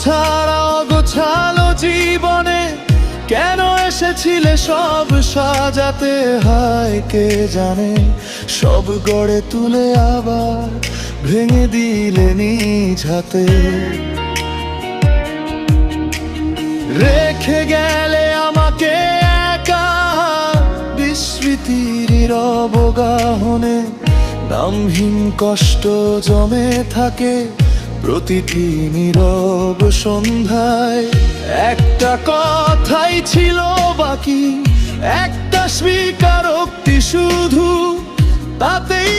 ছাড়া অগোছালো জীবনে কেন এসেছিলে সব সাজাতে? হায় কে জানে, সব গড়ে তুলে আবার ভেঙে দিলে নিজ হাতে। রেখে গেলে আমাকে একা বিস্মৃতির অবগাহনে, নামহীন কষ্ট জমে থাকে প্রতিটি নীরব সন্ধ্যায়। একটা কথাই ছিল বাকি, একটা স্বীকারোক্তি শুধু, তাতেই